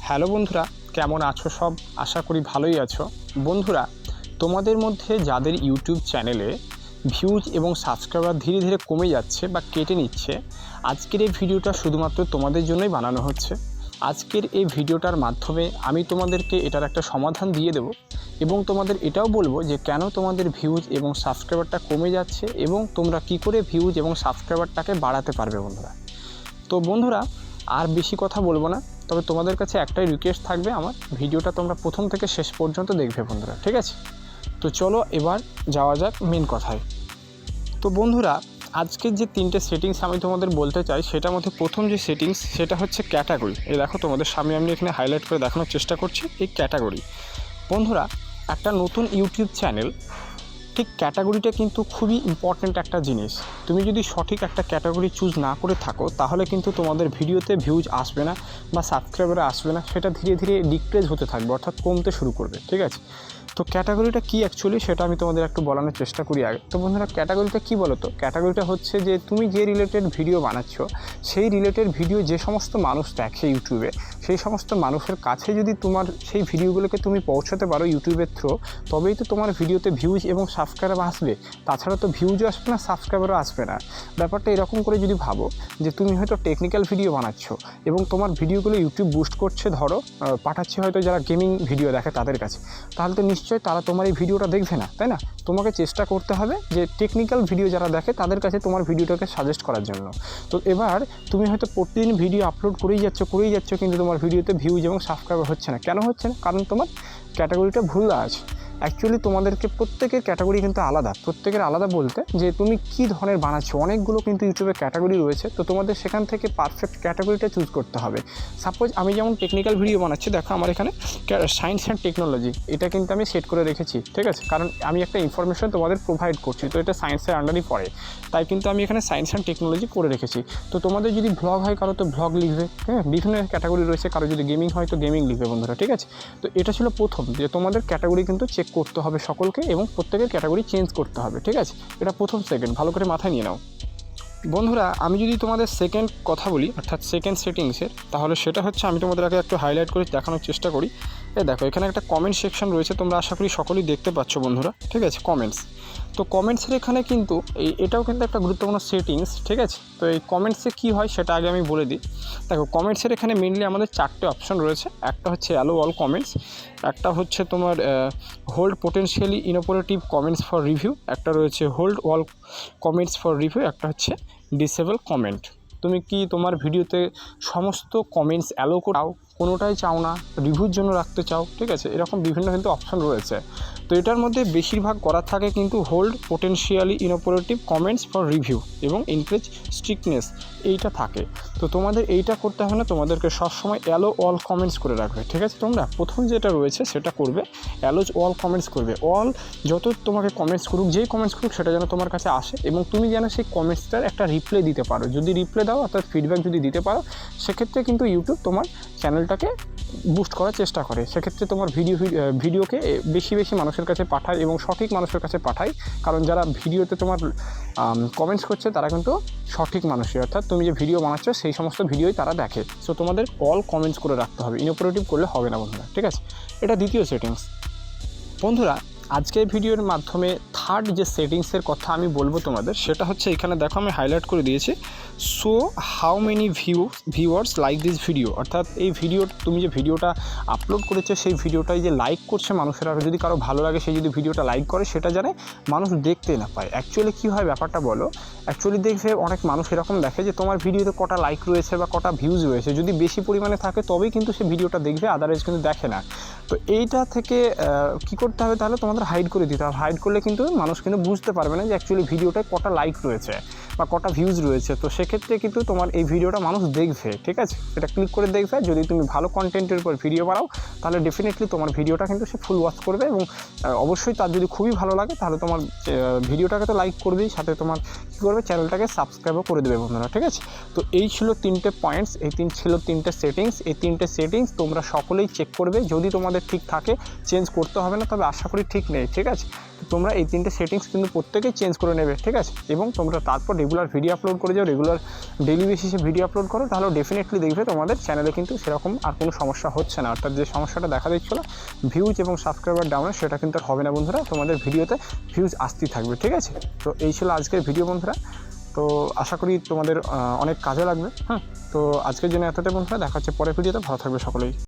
Hello বন্ধুরা, কেমন আছো সব? আশা করি ভালোই আছো। বন্ধুরা, তোমাদের মধ্যে যাদের ইউটিউব চ্যানেলে ভিউজ এবং সাবস্ক্রাইবার ধীরে ধীরে কমে যাচ্ছে বা কেটে নিচ্ছে, আজকের এই ভিডিওটা শুধুমাত্র তোমাদের জন্যই বানানো হচ্ছে। আজকের এই ভিডিওটার মাধ্যমে আমি তোমাদেরকে এটার একটা সমাধান দিয়ে দেব এবং তোমাদের এটাও বলবো যে কেন তোমাদের ভিউজ এবং সাবস্ক্রাইবারটা কমে যাচ্ছে এবং তোমরা কি করে ভিউজ এবং সাবস্ক্রাইবারটাকে বাড়াতে পারবে বন্ধুরা। তো বন্ধুরা, আর বেশি কথা বলবো না, তবে তোমাদের কাছে একটাই রিকোয়েস্ট থাকবে, আমার ভিডিওটা তোমরা প্রথম থেকে শেষ পর্যন্ত দেখবে বন্ধুরা, ঠিক আছে? তো চলো এবার যাওয়া যাক মেন কথায়। তো বন্ধুরা, আজকের যে তিনটে সেটিংস আমি তোমাদের বলতে চাই, সেটার মধ্যে প্রথম যে সেটিংস সেটা হচ্ছে ক্যাটাগরি। এই দেখো, তোমাদের সামনে আমি এখানে হাইলাইট করে দেখানোর চেষ্টা করছি এই ক্যাটাগরি। বন্ধুরা, একটা নতুন ইউটিউব চ্যানেল, ঠিক ক্যাটাগরিটা কিন্তু খুবই ইম্পর্ট্যান্ট একটা জিনিস। তুমি যদি সঠিক একটা ক্যাটাগরি চুজ না করে থাকো, তাহলে কিন্তু তোমাদের ভিডিওতে ভিউজ আসবে না বা সাবস্ক্রাইবার আসবে না, সেটা ধীরে ধীরে ডিক্রিজ হতে থাকবে, অর্থাৎ কমতে শুরু করবে, ঠিক আছে? তো ক্যাটাগরিটা কী অ্যাকচুয়ালি, সেটা আমি তোমাদের একটু বলানোর চেষ্টা করি আগে। তো বন্ধুরা, ক্যাটাগরিটা কী বলো তো? ক্যাটাগরিটা হচ্ছে যে তুমি যে রিলেটেড ভিডিও বানাচ্ছ, সেই রিলেটেড ভিডিও যে সমস্ত মানুষ দেখে ইউটিউবে, সেই সমস্ত মানুষের কাছে যদি তোমার সেই ভিডিওগুলোকে তুমি পৌঁছাতে পারো ইউটিউবের থ্রু, তবেই তো তোমার ভিডিওতে ভিউজ এবং সাবস্ক্রাইবার আসবে। তাছাড়া তো ভিউজও আসবে না, সাবস্ক্রাইবারও আসবে না। ব্যাপারটা এরকম করে যদি ভাবো যে তুমি হয়তো টেকনিক্যাল ভিডিও বানাচ্ছ এবং তোমার ভিডিওগুলো ইউটিউব বুস্ট করছে, ধরো পাঠাচ্ছে হয়তো যারা গেমিং ভিডিও দেখে তাদের কাছে, তাহলে তো নিশ্চয়ই তারা তোমার এই ভিডিওটা দেখবে না, তাই না? তোমাকে চেষ্টা করতে হবে যে টেকনিক্যাল ভিডিও যারা দেখে তাদের কাছে তোমার ভিডিওটাকে সাজেস্ট করার জন্য। তো এবার তুমি হয়তো প্রতিদিন ভিডিও আপলোড করেই যাচ্ছ, কিন্তু তোমার ভিডিওতে ভিউজ এবং সাবস্ক্রাইবার হচ্ছে না। কেন হচ্ছে না? কারণ তোমার ক্যাটাগরিটা ভুল আছে। অ্যাকচুয়ালি তোমাদেরকে প্রত্যেকের ক্যাটাগরি কিন্তু আলাদা। প্রত্যেকের আলাদা বলতে যে তুমি কী ধরনের বানাচ্ছো, অনেকগুলো কিন্তু ইউটিউবে ক্যাটাগরি রয়েছে। তো তোমাদের সেখান থেকে পারফেক্ট ক্যাটাগরিটা চুজ করতে হবে। সাপোজ আমি যেমন টেকনিক্যাল ভিডিও বানাচ্ছি, দেখো আমার এখানে সায়েন্স অ্যান্ড টেকনোলজি, এটা কিন্তু আমি সেট করে রেখেছি, ঠিক আছে? কারণ আমি একটা ইনফরমেশন তোমাদের প্রোভাইড করছি, তো এটা সায়েন্সের আন্ডারই পড়ে, তাই কিন্তু আমি এখানে সায়েন্স অ্যান্ড টেকনোলজি করে রেখেছি। তো তোমাদের যদি ভ্লগ হয়, কারো তো ভ্লগ লিখবে, হ্যাঁ, বিভিন্ন ক্যাটাগরি রয়েছে। কারো যদি গেমিং হয় তো গেমিং লিখবে বন্ধুরা, ঠিক আছে? তো এটা ছিল প্রথম, যে তোমাদের ক্যাটাগরি কিন্তু চেক করতে হবে সকলকে এবং প্রত্যেকের ক্যাটাগরি চেঞ্জ করতে হবে, ঠিক আছে? এটা প্রথম। সেকেন্ড, ভালো করে মাথায় নিয়ে নাও বন্ধুরা। আমি যদি তোমাদের সেকেন্ড কথা বলি, অর্থাৎ সেকেন্ড সেটিংসের, তাহলে সেটা হচ্ছে, আমি তোমাদের আগে একটু হাইলাইট করে দেখানোর চেষ্টা করি। দেখো, এখানে একটা কমেন্ট সেকশন রয়েছে, তোমরা আশা করি সকলেই দেখতে পাচ্ছ বন্ধুরা, ঠিক আছে? কমেন্টস। তো কমেন্টসের এখানে কিন্তু এটাও কিন্তু একটা গুরুত্বপূর্ণ সেটিংস, ঠিক আছে? তো এই কমেন্টসে কী হয় সেটা আগে আমি বলে দিই। দেখো, কমেন্টসের এখানে মেনলি আমাদের চারটে অপশন রয়েছে। একটা হচ্ছে অ্যালো অল কমেন্টস, একটা হচ্ছে তোমার hold potentially inoperative comments for review, একটা রয়েছে hold all comments for review, একটা হচ্ছে ডিসেবল কমেন্ট। তুমি কি তোমার ভিডিওতে সমস্ত কমেন্টস অ্যালো করাও, কোনোটাই চাও না, রিভিউর জন্য রাখতে চাও, ঠিক আছে? এরকম বিভিন্ন কিন্তু অপশন রয়েছে। তো এটার মধ্যে বেশিরভাগ করা থাকে কিন্তু hold potentially inoperative comments for review এবং ইনক্রিজ স্ট্রিক্টনেস, এইটা থাকে। তো তোমাদের এইটা করতে হবে না, তোমাদেরকে সবসময় অ্যালো অল কমেন্টস করে রাখবে, ঠিক আছে? তোমরা প্রথম যেটা রয়েছে সেটা করবে, অ্যালোজ অল কমেন্টস করবে। অল যত তোমাকে কমেন্টস করুক, যেই কমেন্টস করুক, সেটা যেন তোমার কাছে আসে এবং তুমি যেন সেই কমেন্টসটার একটা রিপ্লাই দিতে পারো। যদি রিপ্লাই দাও, অর্থাৎ ফিডব্যাক যদি দিতে পারো, সেক্ষেত্রে কিন্তু ইউটিউব তোমার চ্যানেলটাকে বুস্ট করার চেষ্টা করে। সেক্ষেত্রে তোমার ভিডিওকে বেশি বেশি মানুষের কাছে পাঠায় এবং সঠিক মানুষের কাছে পাঠায়। কারণ যারা ভিডিওতে তোমার কমেন্টস করছে তারা কিন্তু সঠিক মানুষই, অর্থাৎ তুমি যে ভিডিও বানাচ্ছ সেই সমস্ত ভিডিওই তারা দেখে। সো তোমাদের অল কমেন্টস করে রাখতে হবে, ইনঅপারেটিভ করলে হবে না বন্ধুরা, ঠিক আছে? এটা দ্বিতীয় সেটিংস। বন্ধুরা, আজকের ভিডিওর মাধ্যমে থার্ড যে সেটিংসের কথা আমি বলবো তোমাদের, সেটা হচ্ছে এখানে দেখো আমি হাইলাইট করে দিয়েছি, so how many viewers like this video. অর্থাৎ এই তুমি যে ভিডিওটা আপলোড করেছো, সেই ভিডিওটাই যে লাইক করছে মানুষেরা, আর যদি কারো ভালো লাগে, সেই যদি ভিডিওটা লাইক করে, সেটা জানে মানুষ দেখতে না পায়। অ্যাকচুয়ালি কী হয় ব্যাপারটা বলো? অ্যাকচুয়ালি দেখবে অনেক মানুষ এরকম দেখে যে তোমার ভিডিওতে কটা লাইক রয়েছে বা কটা ভিউজ রয়েছে, যদি বেশি পরিমাণে থাকে তবেই কিন্তু সে ভিডিওটা দেখবে, আদারওয়াইজ কিন্তু দেখে না। তো এইটা থেকে কী করতে হবে তাহলে? তোমাদের হাইড করে দিতে হবে। হাইড করলে কিন্তু মানুষ কিন্তু বুঝতে পারবে না যে অ্যাকচুয়ালি ভিডিওটায় কটা লাইক রয়েছে বা কটা ভিউজ রয়েছে। তো সেক্ষেত্রে কিন্তু তোমার এই ভিডিওটা মানুষ দেখবে, ঠিক আছে? এটা ক্লিক করে দেখবে। যদি তুমি ভালো কন্টেন্টের উপর ভিডিও বানাও, তাহলে ডেফিনেটলি তোমার ভিডিওটা কিন্তু সে ফুল ওয়াচ করবে এবং অবশ্যই তার যদি খুবই ভালো লাগে, তাহলে তোমার ভিডিওটাকে তো লাইক করবেই, সাথে তোমার কী করবে, চ্যানেলটাকে সাবস্ক্রাইবও করে দেবে বন্ধুরা, ঠিক আছে? তো এই ছিল তিনটে পয়েন্টস, ছিল তিনটে সেটিংস। এই তিনটে সেটিংস তোমরা সকলেই চেক করবে। যদি তোমাদের ঠিক থাকে, চেঞ্জ করতে হবে না, তবে আশা করি ঠিক নেই, ঠিক আছে? তোমরা এই 3টে সেটিংস কিন্তু প্রত্যেকেই চেঞ্জ করে নেবে, ঠিক আছে। এবং তোমরা তারপর রেগুলার ভিডিও আপলোড করে যাও, রেগুলার ডেইলি বেসিসে ভিডিও আপলোড করো, তাহলে ডেফিনেটলি দেখবে তোমাদের চ্যানেলে কিন্তু সেরকম আর কোনো সমস্যা হচ্ছে না। অর্থাৎ যে সমস্যাটা দেখা দিচ্ছিলো ভিউজ এবং সাবস্ক্রাইবার ডাউনে, সেটা কিন্তু আর হবে না বন্ধুরা। তোমাদের ভিডিওতে ভিউজ আসতেই থাকবে, ঠিক আছে। তো এই ছিল আজকের ভিডিও বন্ধুরা। তো আশা করি তোমাদের অনেক কাজে লাগবে। তো আজকের জন্য এতটাই বন্ধুরা, দেখা হচ্ছে পরের ভিডিওতে। ভালো থাকবে সকলেই।